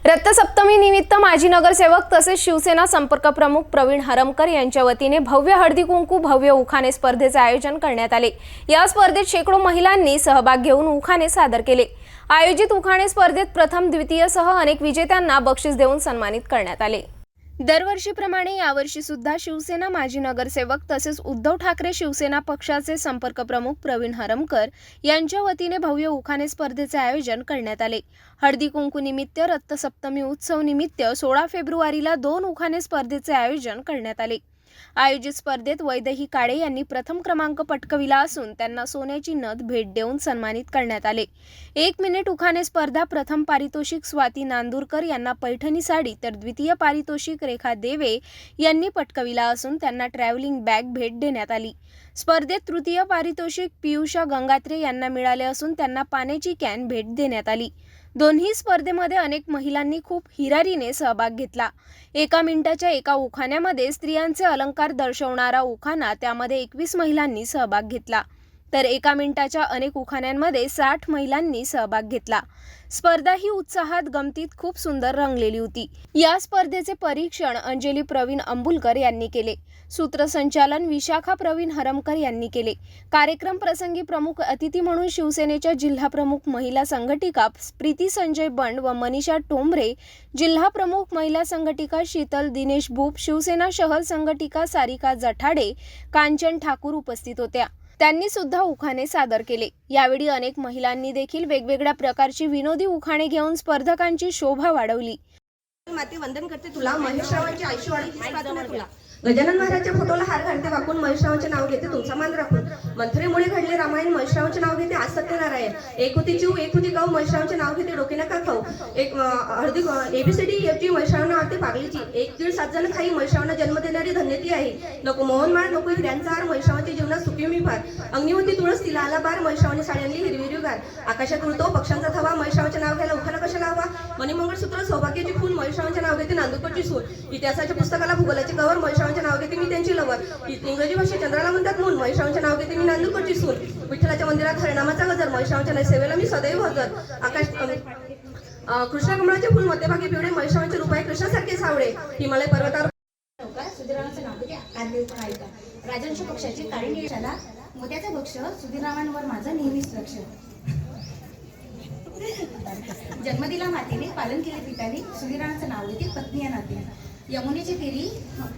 रथसप्तमी निमित्त माजी नगरसेवक तसेच शिवसेना संपर्क प्रमुख प्रवीण हरमकर यांच्या वतीने भव्य हळदी कुंकू भव्य उखाणे स्पर्धेचे आयोजन करण्यात आले। या स्पर्धेत शेकडो महिलांनी सहभाग घेऊन उखाणे सादर केले। आयोजित उखाणे स्पर्धेत प्रथम द्वितीय सह अनेक विजेत्यांना बक्षीस देऊन सन्मानित करण्यात आले। दरवर्षीप्रमाणे यावर्षी सुद्धा शिवसेना माजी नगरसेवक तसेच उद्धव ठाकरे शिवसेना पक्षाचे संपर्क प्रमुख प्रवीण हरमकर यांच्या वतीने भव्य उखाणे स्पर्धेचे आयोजन करण्यात आले। हळदी कुंकू निमित्त रथसप्तमी उत्सव निमित्त 16 फेब्रुवारीला 2 उखाणे स्पर्धेचे आयोजन करण्यात आले। आयोजित स्पर्धेत वैदेही काळे यांनी प्रथम क्रमांक पटकाविला असून त्यांना सोन्याची नथ भेट देऊन सन्मानित करण्यात आले। 1 मिनिट उखाणे स्पर्धा प्रथम पारितोषिक स्वाती नांदुरकर यांना पैठणी साडी तर द्वितीय पारितोषिक रेखा देवे यांनी पटकाविला असून त्यांना ट्रॅव्हलिंग बॅग भेट देण्यात आली। स्पर्धेत तृतीय पारितोषिक पियुषा गंगात्रे यांना मिळाले असून त्यांना पाण्याची कॅन भेट देण्यात आली। दोन्ही स्पर्धेमध्ये अनेक महिलांनी खूप हिरारीने सहभाग घेतला। 1 मिनिटाच्या एका उखाण्यामध्ये स्त्रियांचे अलंकार दर्शवणारा उखाणा त्यामध्ये 21 महिलांनी सहभाग घेतला, तर 1 मिनिटाच्या अनेक उखाण्यांमध्ये 60 महिलांनी सहभाग घेतला। स्पर्धा ही उत्साहात गमतीत खूप सुंदर रंगलेली होती। या स्पर्धेचे परीक्षण अंजली प्रवीण अंबुलकर यांनी केले। सूत्रसंचालन विशाखा प्रवीण हरमकर यांनी केले। कार्यक्रम प्रसंगी प्रमुख अतिथी म्हणून शिवसेनेच्या जिल्हा प्रमुख महिला संघटिका प्रीती संजय बंड व मनीषा टोंबरे, जिल्हा प्रमुख महिला संघटिका शीतल दिनेश भूप, शिवसेना शहर संघटिका सारिका जठाडे, कांचन ठाकूर उपस्थित होत्या। त्यांनी सुद्धा उखाणे सादर केले। यावेळी अनेक महिलांनी देखील वेगवेगळ्या प्रकारची विनोदी उखाणे घेऊन स्पर्धकांची शोभा वाढवली। माते वंदन करते तुला, महेशरावांची आयुष्य वाढवते तुला। गजानन महाराजच्या फोटोला हार घालते वाकून, महेशरावांचे नाव घेते तुमचा मान राखून। मंथरेमुळे घडले रामायण, महेशरावांचे नाव घेते आज सत्यनारायण। एक होती चिव एक होती गाव, महेशरावांचे नाव घेते डोके नका खाऊ। एक हळदी ABCD एफजी महेशरावांना आवडते पागलीची। 1-7 जण खाई, महेशरावांना जन्म देणारी धन्य ती आहे। नको मोहनमाळ नको हिऱ्यांचा हार, महेशरावांच्या जीवनात सुखी मी फार। अग्निवती तुळस तिला आला बार, महेशरावांनी साडी आणली हिरवीगार। आकाशात उडतो पक्ष्यांचा थवा, महेशरावांचे नाव घ्यायला उखाणा कशाला हवा। मणिमंगळसूत्र सौभाग्याची फूल, महेशरावांचे नाव घेते नांदुरची सूर। इतिहासाच्या पुस्तकाला भूगोलाचे कवर, महेशरावांचे नाव घेते मी त्यांची लवर। इंग्रजी भाषेत चंद्राला म्हणतात मूल, महेशरावांचे नाव घेते मी नांदुरची सूर। विठ्ठलाच्या मंदिरात हरिनामाचा गजर, महेशरावांच्या सेवेला मी सदैव हजर। आकाश कृष्ण कमळाचे फूल मध्यभागी पिवळे, महेशरावांचे रूप आहे कृष्णासारखे सावळे। हिमालय पर्वतावर सुधीररावांचे नाव घेते कांदेवपण ऐका। राजवंश पक्षाची काळी निळशाला, मोत्याचा भक्ष सुधीररावांवर माझं नेहमीच लक्ष। जन्म दिला मातेने पालन केले पित्याने, सुधीररावांचं नाव घेते पत्नी या नाते। यमुनेची फेरी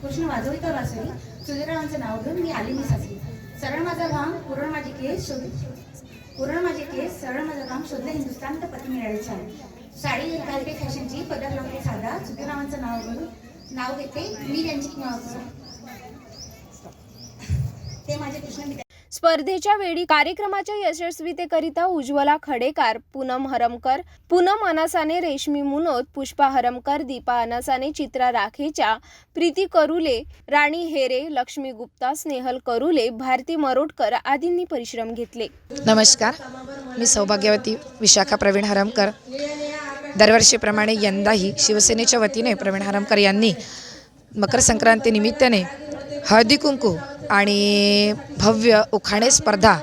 कृष्ण वाजवितो वासरी, सुधीररावांचं नाव घेऊन मी आले मी सासरी। सरळ माझा घाम पूर्ण माझे केस सरळ माझा घाम शोधले हिंदुस्थान तर पती मिळाले छान। साडी घालते फॅशनची, पदर लावते साधा, सुधीररावांचं नाव घेते मी त्यांची ते माझे कृष्ण। स्पर्धेच्या वेळी कार्यक्रमाच्या यशस्वीतेकरिता उज्ज्वला खडेकार, पूनम हरमकर, पूनम अनासाने, रेशमी मुनोत, पुष्पा हरमकर, दीपा अनासाने, चित्रा राखेच्या, प्रीती करुले, राणी हेरे, लक्ष्मी गुप्ता, स्नेहल करुले, भारती मरोटकर आदींनी परिश्रम घेतले। नमस्कार, मी सौभाग्यवती विशाखा प्रवीण हरमकर। दरवर्षीप्रमाणे यंदाही शिवसेनेच्या वतीने प्रवीण हरमकर यांनी मकर संक्रांती निमित्ताने हळदी कुंकू आणि भव्य उखाणे स्पर्धा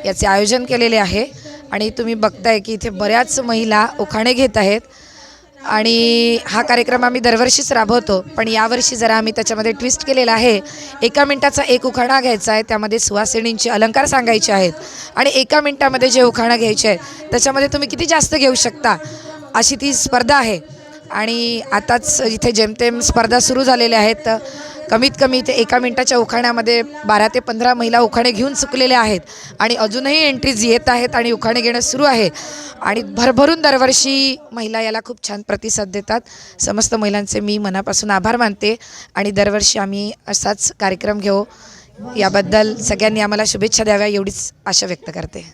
याचे आयोजन केलेले आहे। आणि तुम्ही बघताय की इथे बऱ्याच महिला उखाणे घेत आहेत आणि हा कार्यक्रम आम्ही दरवर्षीच राबवतो, पण यावर्षी जरा आम्ही त्याच्यामध्ये ट्विस्ट केलेला आहे। 1 मिनिटाचा एक उखाणा घ्यायचा आहे, त्यामध्ये सुवासिनींचे अलंकार सांगायचे आहेत आणि 1 मिनिटामध्ये जे उखाणा घ्यायचे आहे त्याच्यामध्ये तुम्ही किती जास्त घेऊ शकता अशी ती स्पर्धा आहे। आणि आताच इथे जेमतेम स्पर्धा सुरू झालेल्या आहेत। कमीत कमी इथे 1 मिनिटाच्या उखाण्यामध्ये 12 ते 15 महिला उखाणे घेऊन चुकलेल्या आहेत आणि अजूनही एंट्रीज येत आहेत आणि उखाणे घेणं सुरू आहे। आणि भरभरून दरवर्षी महिला याला खूप छान प्रतिसाद देतात। समस्त महिलांचे मी मनापासून आभार मानते आणि दरवर्षी आम्ही असाच कार्यक्रम घेऊ याबद्दल सगळ्यांनी आम्हाला शुभेच्छा द्याव्या एवढीच आशा व्यक्त करते।